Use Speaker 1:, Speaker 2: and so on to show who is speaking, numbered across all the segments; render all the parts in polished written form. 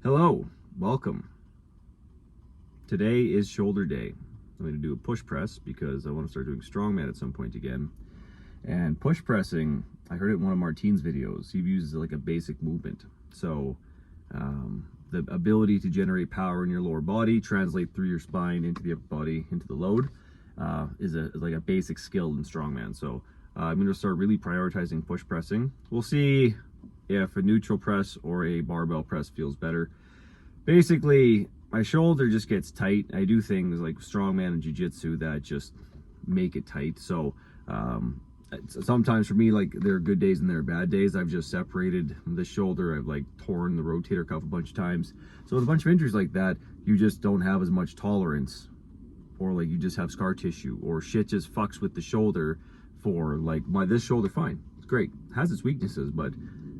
Speaker 1: Hello, welcome. Today is shoulder day. I'm going to do a push press because I want to start doing strongman at some point again. And push pressing, I heard it in one of Martine's videos. He uses like a basic movement. So the ability to generate power in your lower body, translate through your spine into the upper body, into the load, is like a basic skill in strongman. So I'm going to start really prioritizing push pressing. We'll see if a neutral press or a barbell press feels better. Basically, my shoulder just gets tight. I do things like strongman and jiu-jitsu that just make it tight. So sometimes for me, like, there are good days and there are bad days. I've just separated the shoulder. I've like torn the rotator cuff a bunch of times. So with a bunch of injuries like that, you just don't have as much tolerance, or like you just have scar tissue, or shit just fucks with the shoulder. For like this shoulder, fine, it's great, it has its weaknesses, but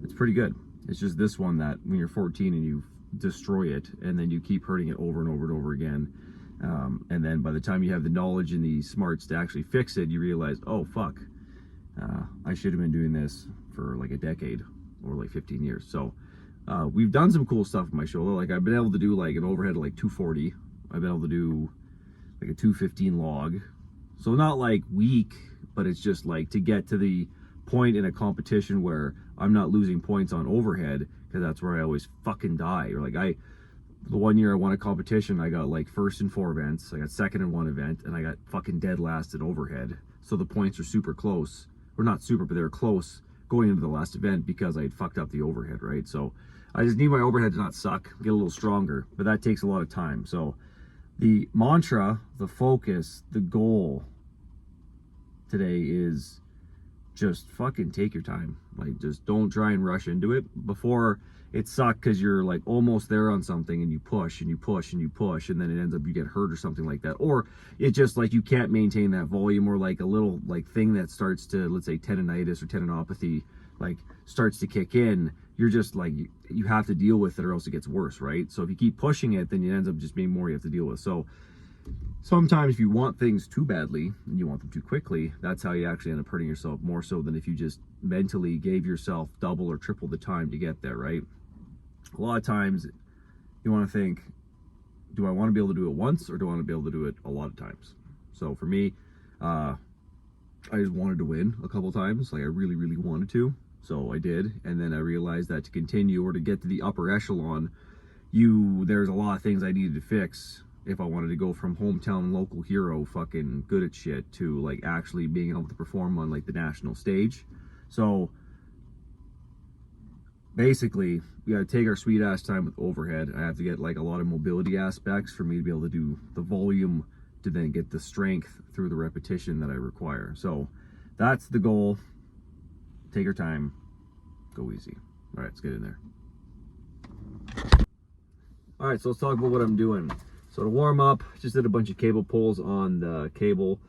Speaker 1: it's pretty good. It's just this one that when you're 14 and you destroy it, and then you keep hurting it over and over and over again, and then by the time you have the knowledge and the smarts to actually fix it, you realize, oh fuck, I should have been doing this for like a decade or like 15 years. So we've done some cool stuff with my shoulder. Like, I've been able to do like an overhead of like 240. I've been able to do like a 215 log. So not like weak, but it's just like to get to the point in a competition where I'm not losing points on overhead, because that's where I always fucking die. Or like the one year I won a competition, I got like first in 4 events, I got second in 1 event, and I got fucking dead last in overhead. So the points are super close, or not super, but they're close going into the last event because I had fucked up the overhead, right? So I just need my overhead to not suck, get a little stronger, but that takes a lot of time. So the mantra, the focus, the goal today is just fucking take your time. Like, just don't try and rush into it. Before, it sucked because you're like almost there on something and you push and you push and you push, and then it ends up you get hurt or something like that. Or it just like you can't maintain that volume, or like a little like thing that starts to, let's say tendonitis or tendinopathy, like starts to kick in. You're just like, you have to deal with it or else it gets worse, right? So if you keep pushing it, then it ends up just being more you have to deal with. So sometimes if you want things too badly and you want them too quickly, that's how you actually end up hurting yourself, more so than if you just mentally gave yourself double or triple the time to get there, right? A lot of times you want to think, do I want to be able to do it once, or do I want to be able to do it a lot of times? So for me, I just wanted to win a couple times. Like, I really, really wanted to. So I did. And then I realized that to continue or to get to the upper echelon, there's a lot of things I needed to fix if I wanted to go from hometown local hero fucking good at shit to like actually being able to perform on like the national stage. So basically, we gotta take our sweet ass time with overhead. I have to get like a lot of mobility aspects for me to be able to do the volume, to then get the strength through the repetition that I require. So that's the goal. Take your time, go easy. All right, let's get in there. All right, so let's talk about what I'm doing. So to warm up, just did a bunch of cable pulls on the cable.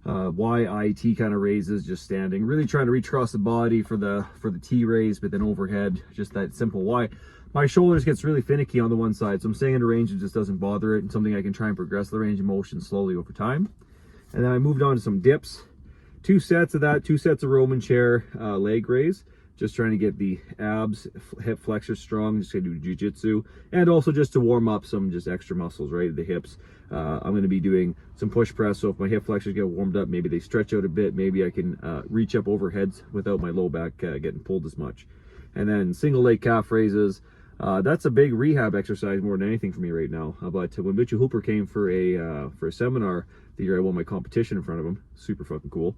Speaker 1: YIT kind of raises, just standing. Really trying to reach across the body for the T raise, but then overhead, just that simple Y. My shoulders gets really finicky on the one side, so I'm staying in a range that just doesn't bother it, and something I can try and progress the range of motion slowly over time. And then I moved on to some dips. 2 sets of that, 2 sets of Roman chair leg raise. Just trying to get the abs, hip flexors strong, just gonna do jiu-jitsu, and also just to warm up some just extra muscles, right, the hips. I'm gonna be doing some push press, so if my hip flexors get warmed up, maybe they stretch out a bit, maybe I can reach up overheads without my low back getting pulled as much. And then single leg calf raises. That's a big rehab exercise more than anything for me right now. But when Mitchell Hooper came for a seminar the year I won my competition in front of him, super fucking cool.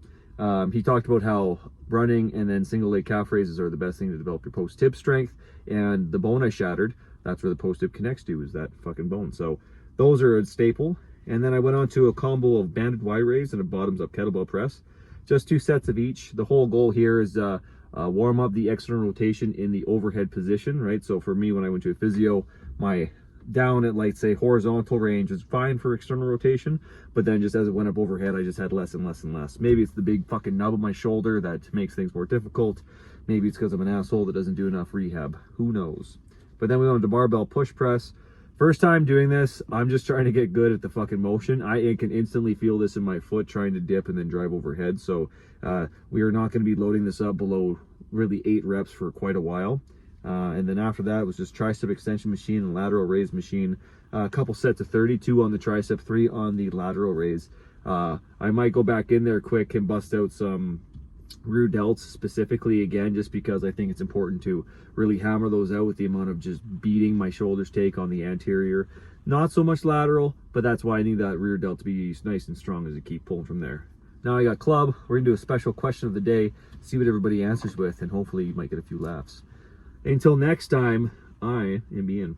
Speaker 1: He talked about how running and then single leg calf raises are the best thing to develop your post tib strength, and the bone I shattered, that's where the post tib connects to, is that fucking bone. So those are a staple. And then I went on to a combo of banded Y raise and a bottoms up kettlebell press, just 2 sets of each. The whole goal here is warm up the external rotation in the overhead position, right? So for me, when I went to a physio, my down at like say horizontal range is fine for external rotation, but then just as it went up overhead, I just had less and less and less. Maybe it's the big fucking nub of my shoulder that makes things more difficult. Maybe it's because I'm an asshole that doesn't do enough rehab. Who knows? But then we went to barbell push press. First time doing this, I'm just trying to get good at the fucking motion. I can instantly feel this in my foot trying to dip and then drive overhead. So we are not going to be loading this up below really 8 reps for quite a while. And then after that, it was just tricep extension machine and lateral raise machine. A couple sets of 32 on the tricep, 3 on the lateral raise. I might go back in there quick and bust out some rear delts specifically again, just because I think it's important to really hammer those out with the amount of just beating my shoulders take on the anterior. Not so much lateral, but that's why I need that rear delt to be nice and strong as I keep pulling from there. Now I got club. We're gonna do a special question of the day, see what everybody answers with, and hopefully you might get a few laughs. Until next time, I am Ian.